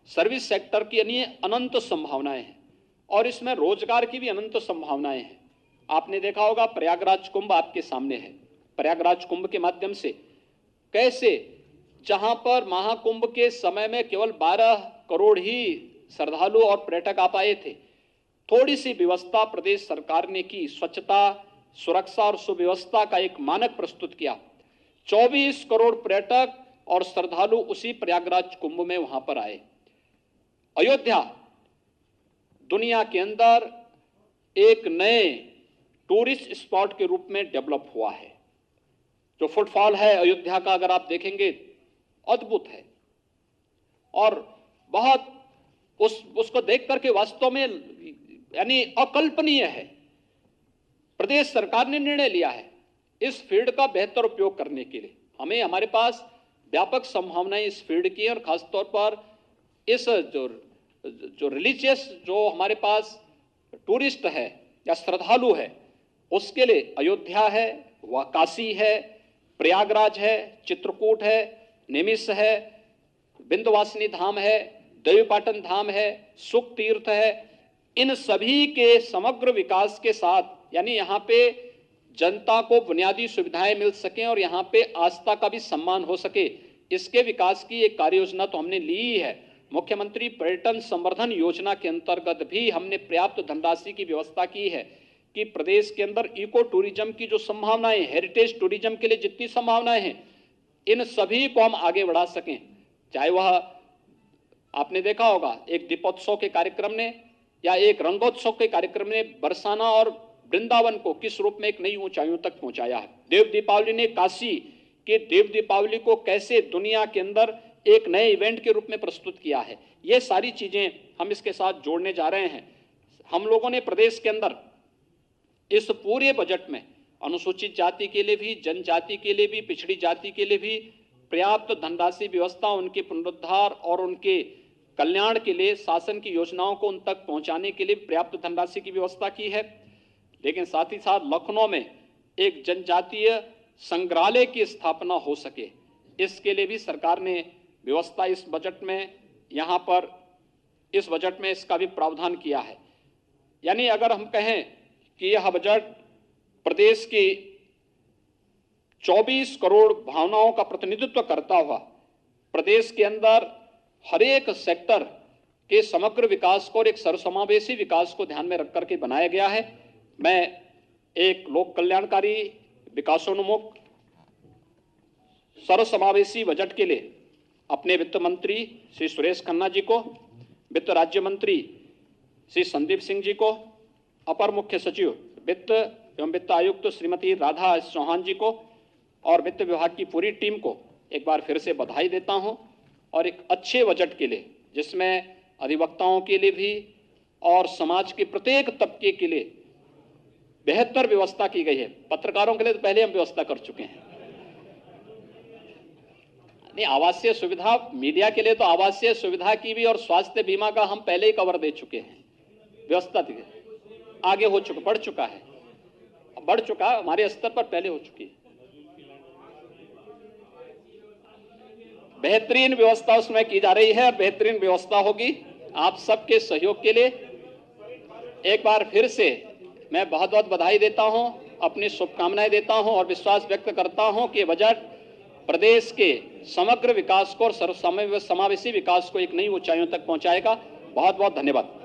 सर्विस सेक्टर की अनंत संभावनाएं हैं और इसमें रोजगार की भी अनंत संभावनाएं हैं। आपने देखा होगा प्रयागराज कुंभ आपके सामने है। प्रयागराज कुंभ के माध्यम से कैसे, जहां पर महाकुंभ के समय में केवल 12 करोड़ ही श्रद्धालु और पर्यटक आ पाए थे, थोड़ी सी व्यवस्था प्रदेश सरकार ने की, स्वच्छता, सुरक्षा और सुव्यवस्था का एक मानक प्रस्तुत किया। 24 करोड़ पर्यटक और श्रद्धालु उसी प्रयागराज कुंभ में वहां पर आए। अयोध्या दुनिया के अंदर एक नए टूरिस्ट स्पॉट के रूप में डेवलप हुआ है। जो फुटफॉल है अयोध्या का, अगर आप देखेंगे, अद्भुत है और बहुत उसको देख करके वास्तव में यानी अकल्पनीय है। प्रदेश सरकार ने निर्णय लिया है इस फील्ड का बेहतर उपयोग करने के लिए। हमारे पास व्यापक संभावनाएं इस फील्ड की हैं और खासतौर पर इस जो रिलीजियस जो हमारे पास टूरिस्ट है या श्रद्धालु है, उसके लिए अयोध्या है, वह काशी है, प्रयागराज है, चित्रकूट है, निमिष है, विंध्यवासिनी धाम है, देवीपाटन धाम है, सुख तीर्थ है, इन सभी के समग्र विकास के साथ, यानी यहाँ पे जनता को बुनियादी सुविधाएं मिल सकें और यहाँ पे आस्था का भी सम्मान हो सके, इसके विकास की एक कार्य योजना तो हमने ली ही है। मुख्यमंत्री पर्यटन संवर्धन योजना के अंतर्गत भी हमने पर्याप्त धनराशि की व्यवस्था की है कि प्रदेश के अंदर इको टूरिज्म की जो संभावनाएं, हेरिटेज टूरिज्म के लिए जितनी संभावनाएं हैं, इन सभी को हम आगे बढ़ा सकें। चाहे वह आपने देखा होगा एक दीपोत्सव के कार्यक्रम ने या एक रंगोत्सव के कार्यक्रम ने बरसाना और वृंदावन को किस रूप में एक नई ऊंचाइयों तक पहुंचाया है। देव दीपावली ने काशी के देव दीपावली को कैसे दुनिया के अंदर एक नए इवेंट के रूप में प्रस्तुत किया है। ये सारी चीजें हम इसके साथ जोड़ने जा रहे हैं। हम लोगों ने प्रदेश के अंदर इस पूरे बजट में अनुसूचित जाति के लिए भी, जनजाति के लिए भी, पिछड़ी जाति के लिए भी पर्याप्त धनराशि व्यवस्था, उनके पुनरुद्धार और उनके कल्याण के लिए शासन की योजनाओं को उन तक पहुंचाने के लिए पर्याप्त धनराशि की व्यवस्था की है। लेकिन साथ ही साथ लखनऊ में एक जनजातीय संग्रहालय की स्थापना हो सके, इसके लिए भी सरकार ने व्यवस्था इस बजट में, यहाँ पर इस बजट में इसका भी प्रावधान किया है। यानी अगर हम कहें कि यह बजट प्रदेश की 24 करोड़ भावनाओं का प्रतिनिधित्व करता हुआ प्रदेश के अंदर हर एक सेक्टर के समग्र विकास को और एक सर्वसमावेशी विकास को ध्यान में रख करके बनाया गया है। मैं एक लोक कल्याणकारी, विकासोन्मुख, सर्वसमावेशी बजट के लिए अपने वित्त मंत्री श्री सुरेश खन्ना जी को, वित्त राज्य मंत्री श्री संदीप सिंह जी को, अपर मुख्य सचिव वित्त एवं वित्त आयुक्त श्रीमती राधा चौहान जी को और वित्त विभाग की पूरी टीम को एक बार फिर से बधाई देता हूं। और एक अच्छे बजट के लिए, जिसमें अधिवक्ताओं के लिए भी और समाज के प्रत्येक तबके के लिए बेहतर व्यवस्था की गई है। पत्रकारों के लिए तो पहले हम व्यवस्था कर चुके हैं। नहीं, आवासीय सुविधा, मीडिया के लिए तो आवासीय सुविधा की भी और स्वास्थ्य बीमा का हम पहले ही कवर दे चुके हैं। व्यवस्था आगे हो चुका, बढ़ चुका है, बढ़ चुका, हमारे स्तर पर पहले हो चुकी है। बेहतरीन व्यवस्था उसमें की जा रही है और बेहतरीन व्यवस्था होगी। आप सबके सहयोग के लिए एक बार फिर से मैं बहुत बहुत बधाई देता हूं, अपनी शुभकामनाएं देता हूं और विश्वास व्यक्त करता हूं कि बजट प्रदेश के समग्र विकास को और सर्वसमावेशी विकास को एक नई ऊंचाइयों तक पहुंचाएगा। बहुत बहुत धन्यवाद।